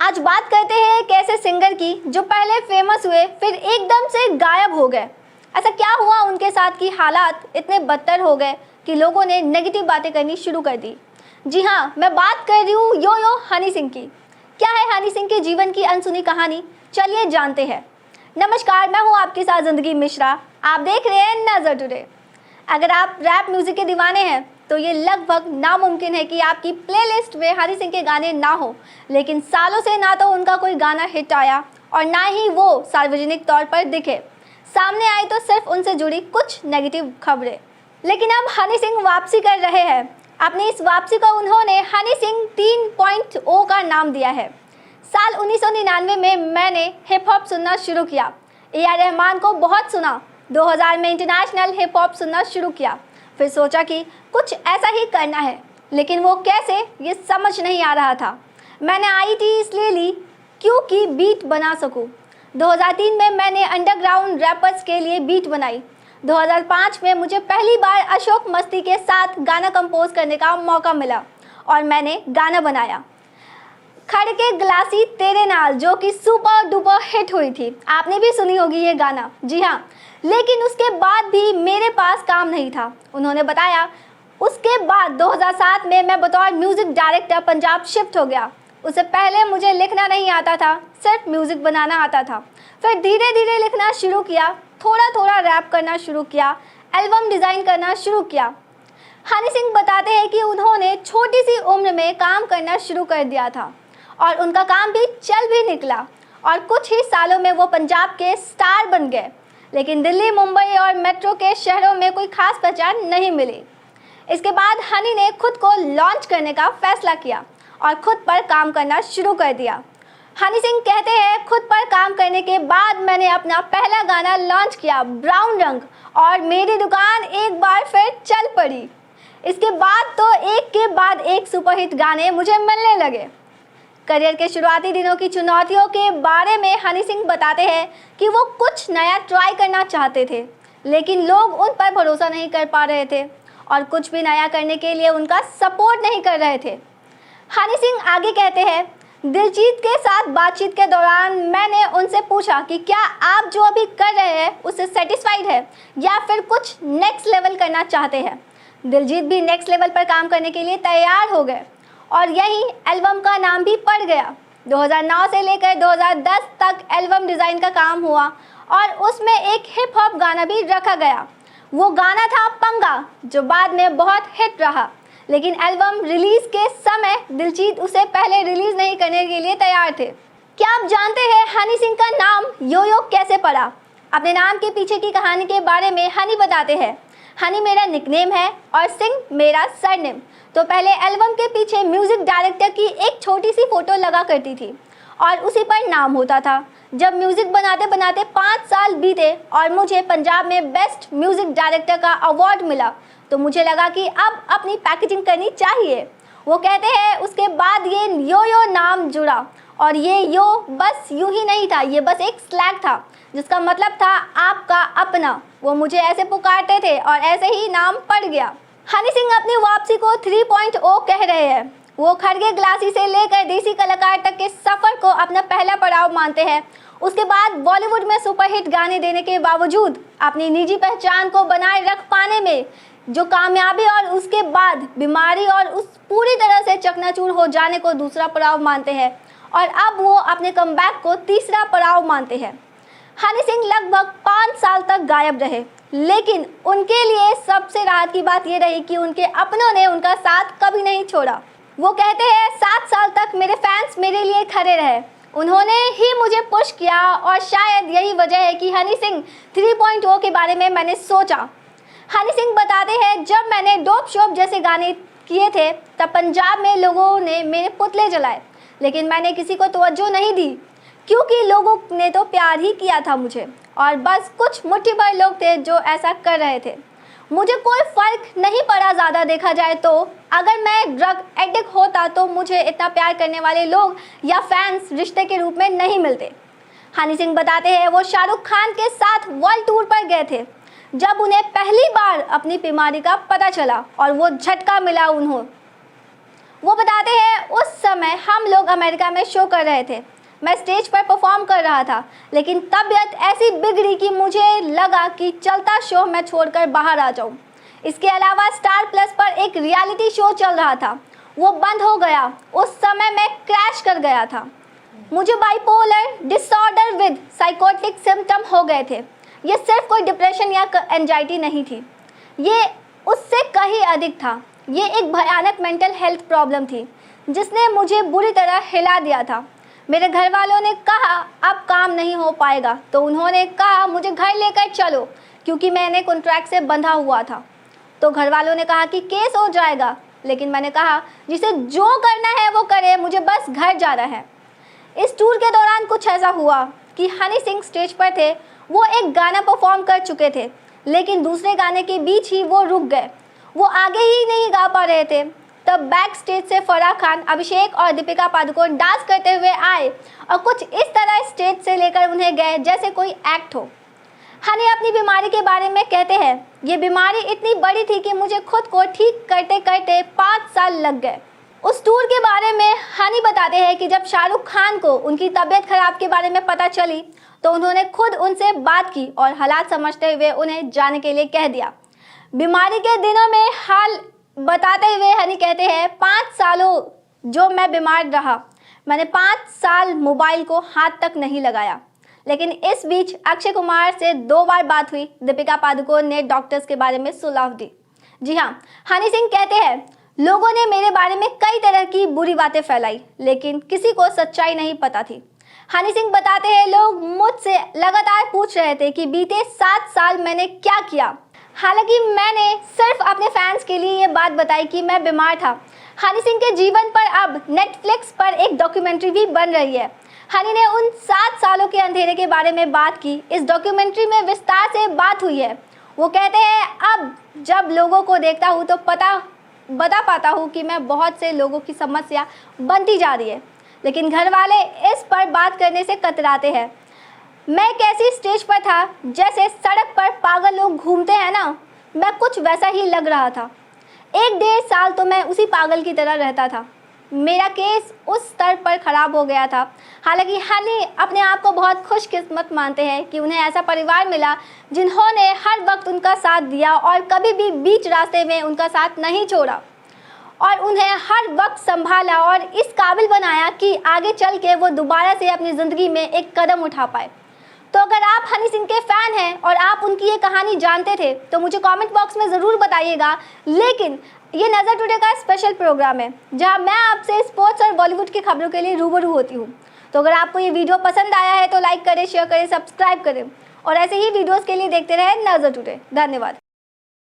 आज बात करते हैं एक ऐसे सिंगर की जो पहले फेमस हुए फिर एकदम से गायब हो गए। ऐसा क्या हुआ उनके साथ कि हालात इतने बदतर हो गए कि लोगों ने नेगेटिव बातें करनी शुरू कर दी। जी हाँ, मैं बात कर रही हूँ यो हनी सिंह की। क्या है हनी सिंह के जीवन की अनसुनी कहानी, चलिए जानते हैं। नमस्कार, मैं हूँ आपके साथ जिंदगी मिश्रा। आप देख रहे हैं नजर टुडे। अगर आप रैप म्यूजिक के दीवाने हैं तो ये लगभग नामुमकिन है कि आपकी प्लेलिस्ट में हनी सिंह के गाने ना हो, लेकिन सालों से ना तो उनका कोई गाना हिट आया और ना ही वो सार्वजनिक तौर पर दिखे। सामने आई तो सिर्फ उनसे जुड़ी कुछ नेगेटिव खबरें। लेकिन अब हनी सिंह वापसी कर रहे हैं। अपनी इस वापसी को उन्होंने हनी सिंह 3.0 का नाम दिया है। साल 1999 में मैंने हिप हॉप सुनना शुरू किया। ए.आर. रहमान को बहुत सुना। 2000 में इंटरनेशनल हिप हॉप सुनना शुरू किया। फिर सोचा कि कुछ ऐसा ही करना है, लेकिन वो कैसे, ये समझ नहीं आ रहा था। मैंने आईटी इसलिए ली क्योंकि बीट बना सकूं। 2003 में मैंने अंडरग्राउंड रैपर्स के लिए बीट बनाई। 2005 में मुझे पहली बार अशोक मस्ती के साथ गाना कंपोज करने का मौका मिला और मैंने गाना बनाया खड़के ग्लासी तेरे नाल, जो कि सुपर डुपर हिट हुई थी। आपने भी सुनी होगी ये गाना। जी हाँ, लेकिन उसके बाद भी मेरे पास काम नहीं था। उन्होंने बताया उसके बाद 2007 में मैं बतौर म्यूज़िक डायरेक्टर पंजाब शिफ्ट हो गया। उससे पहले मुझे लिखना नहीं आता था, सिर्फ म्यूज़िक बनाना आता था। फिर धीरे धीरे लिखना शुरू किया, थोड़ा थोड़ा रैप करना शुरू किया, एल्बम डिज़ाइन करना शुरू किया। हनी सिंह बताते हैं कि उन्होंने छोटी सी उम्र में काम करना शुरू कर दिया था और उनका काम भी चल भी निकला और कुछ ही सालों में वो पंजाब के स्टार बन गए। लेकिन दिल्ली, मुंबई और मेट्रो के शहरों में कोई खास पहचान नहीं मिली। इसके बाद हनी ने खुद को लॉन्च करने का फैसला किया और खुद पर काम करना शुरू कर दिया। हनी सिंह कहते हैं, खुद पर काम करने के बाद मैंने अपना पहला गाना लॉन्च किया, ब्राउन रंग, और मेरी दुकान एक बार फिर चल पड़ी। इसके बाद तो एक के बाद एक सुपरहिट गाने मुझे मिलने लगे। करियर के शुरुआती दिनों की चुनौतियों के बारे में हनी सिंह बताते हैं कि वो कुछ नया ट्राई करना चाहते थे, लेकिन लोग उन पर भरोसा नहीं कर पा रहे थे और कुछ भी नया करने के लिए उनका सपोर्ट नहीं कर रहे थे। हनी सिंह आगे कहते हैं, दिलजीत के साथ बातचीत के दौरान मैंने उनसे पूछा कि क्या आप जो अभी कर रहे हैं उससे सेटिस्फाइड है या फिर कुछ नेक्स्ट लेवल करना चाहते हैं। दिलजीत भी नेक्स्ट लेवल पर काम करने के लिए तैयार हो गए और यही एल्बम का नाम भी पड़ गया। 2009 से लेकर 2010 तक एल्बम डिज़ाइन का काम हुआ और उसमें एक हिप हॉप गाना भी रखा गया। वो गाना था पंगा, जो बाद में बहुत हिट रहा। लेकिन एल्बम रिलीज़ के समय दिलजीत उसे पहले रिलीज़ नहीं करने के लिए तैयार थे। क्या आप जानते हैं हनी सिंह का नाम यो कैसे पड़ा? अपने नाम के पीछे की कहानी के बारे में हनी बताते हैं, हनी मेरा निकनेम है और सिंह मेरा सरनेम। तो पहले एल्बम के पीछे म्यूज़िक डायरेक्टर की एक छोटी सी फ़ोटो लगा करती थी और उसी पर नाम होता था। जब म्यूज़िक बनाते बनाते 5 साल बीते और मुझे पंजाब में बेस्ट म्यूज़िक डायरेक्टर का अवार्ड मिला, तो मुझे लगा कि अब अपनी पैकेजिंग करनी चाहिए। वो कहते हैं उसके बाद ये यो नाम जुड़ा और ये यो बस यूं ही नहीं था, ये बस एक स्लैग था जिसका मतलब था आपका अपना। वो मुझे ऐसे पुकारते थे और ऐसे ही नाम पड़ गया। हनी सिंह अपनी वापसी को 3.0 कह रहे हैं। वो खड़गे ग्लासी से लेकर देसी कलाकार तक के सफ़र को अपना पहला पड़ाव मानते हैं। उसके बाद बॉलीवुड में सुपरहिट गाने देने के बावजूद अपनी निजी पहचान को बनाए रख पाने में जो कामयाबी और उसके बाद बीमारी और उस पूरी तरह से चकनाचूर हो जाने को दूसरा पड़ाव मानते हैं और अब वो अपने कमबैक को तीसरा पड़ाव मानते हैं। हनी सिंह लगभग 5 साल तक गायब रहे, लेकिन उनके लिए सबसे राहत की बात यह रही कि उनके अपनों ने उनका साथ कभी नहीं छोड़ा। वो कहते हैं, 7 साल तक मेरे फैंस मेरे लिए खड़े रहे, उन्होंने ही मुझे पुश किया और शायद यही वजह है कि हनी सिंह 3.0 के बारे में मैंने सोचा। हनी सिंह बताते हैं, जब मैंने डोप शोप जैसे गाने किए थे तब पंजाब में लोगों ने मेरे पुतले जलाए, लेकिन मैंने किसी को तवज्जो नहीं दी क्योंकि लोगों ने तो प्यार ही किया था मुझे और बस कुछ मुट्ठी भर लोग थे जो ऐसा कर रहे थे। मुझे कोई फ़र्क नहीं पड़ा ज़्यादा देखा जाए तो। अगर मैं ड्रग एडिक्ट होता तो मुझे इतना प्यार करने वाले लोग या फैंस रिश्ते के रूप में नहीं मिलते। हनी सिंह बताते हैं, वो शाहरुख खान के साथ वर्ल्ड टूर पर गए थे जब उन्हें पहली बार अपनी बीमारी का पता चला और वो झटका मिला उन्हें। वो बताते हैं, उस समय हम लोग अमेरिका में शो कर रहे थे। मैं स्टेज पर परफॉर्म कर रहा था, लेकिन तबीयत ऐसी बिगड़ी कि मुझे लगा कि चलता शो मैं छोड़कर बाहर आ जाऊं। इसके अलावा स्टार प्लस पर एक रियलिटी शो चल रहा था, वो बंद हो गया। उस समय मैं क्रैश कर गया था। मुझे bipolar disorder with psychotic symptom हो गए थे। ये सिर्फ कोई डिप्रेशन या एंजाइटी नहीं थी, ये उससे कहीं अधिक था। ये एक भयानक मेंटल हेल्थ प्रॉब्लम थी जिसने मुझे बुरी तरह हिला दिया था। मेरे घर वालों ने कहा अब काम नहीं हो पाएगा, तो उन्होंने कहा मुझे घर लेकर चलो, क्योंकि मैंने कॉन्ट्रैक्ट से बंधा हुआ था। तो घर वालों ने कहा कि केस हो जाएगा, लेकिन मैंने कहा जिसे जो करना है वो करे, मुझे बस घर जाना है। इस टूर के दौरान कुछ ऐसा हुआ कि हनी सिंह स्टेज पर थे। वो एक गाना परफॉर्म कर चुके थे, लेकिन दूसरे गाने के बीच ही वो रुक गए। वो आगे ही नहीं गा पा रहे थे। तब बैक स्टेज से फराह खान, अभिषेक और दीपिका पादुकोण डांस करते हुए आए और कुछ इस तरह स्टेज से लेकर उन्हें गए जैसे कोई एक्ट हो। हनी अपनी बीमारी के बारे में कहते हैं, ये बीमारी इतनी बड़ी थी कि मुझे खुद को ठीक करते करते 5 साल लग गए। उस टूर के बारे में हनी बताते हैं कि जब शाहरुख खान को उनकी तबीयत खराब के बारे में पता चली तो उन्होंने खुद उनसे बात की और हालात समझते हुए उन्हें जाने के लिए कह दिया। बीमारी के दिनों में हाल बताते हुए हनी कहते हैं, 5 सालों जो मैं बीमार रहा, मैंने 5 साल मोबाइल को हाथ तक नहीं लगाया। लेकिन इस बीच अक्षय कुमार से 2 बार बात हुई। दीपिका पादुकोण ने डॉक्टर्स के बारे में सुलाह दी। जी हाँ, हनी सिंह कहते हैं, लोगों ने मेरे बारे में कई तरह की बुरी बातें फैलाई, लेकिन किसी को सच्चाई नहीं पता थी। हनी सिंह बताते हैं, लोग मुझसे लगातार पूछ रहे थे कि बीते 7 साल मैंने क्या किया। हालांकि मैंने सिर्फ अपने फैंस के लिए ये बात बताई कि मैं बीमार था। हनी सिंह के जीवन पर अब नेटफ्लिक्स पर एक डॉक्यूमेंट्री भी बन रही है। हनी ने उन 7 सालों के अंधेरे के बारे में बात की। इस डॉक्यूमेंट्री में विस्तार से बात हुई है। वो कहते हैं, अब जब लोगों को देखता हूँ तो बता पाता हूँ कि मैं बहुत से लोगों की समस्या बनती जा रही है, लेकिन घर वाले इस पर बात करने से कतराते हैं। मैं एक ऐसी स्टेज पर था जैसे सड़क पर पागल लोग घूमते हैं ना, मैं कुछ वैसा ही लग रहा था। 1-1.5 साल तो मैं उसी पागल की तरह रहता था। मेरा केस उस स्तर पर ख़राब हो गया था। हालांकि हनी अपने आप को बहुत खुशकिस्मत मानते हैं कि उन्हें ऐसा परिवार मिला जिन्होंने हर वक्त उनका साथ दिया और कभी भी बीच रास्ते में उनका साथ नहीं छोड़ा और उन्हें हर वक्त संभाला और इस काबिल बनाया कि आगे चल के वो दोबारा से अपनी ज़िंदगी में एक कदम उठा पाए। तो अगर आप हनी सिंह के फ़ैन हैं और आप उनकी ये कहानी जानते थे तो मुझे कमेंट बॉक्स में ज़रूर बताइएगा। लेकिन ये नज़र टुडे का स्पेशल प्रोग्राम है जहां मैं आपसे स्पोर्ट्स और बॉलीवुड की खबरों के लिए रूबरू होती हूं। तो अगर आपको ये वीडियो पसंद आया है तो लाइक करें, शेयर करें, सब्सक्राइब करें और ऐसे ही वीडियोज़ के लिए देखते रहें नज़र टुडे। धन्यवाद।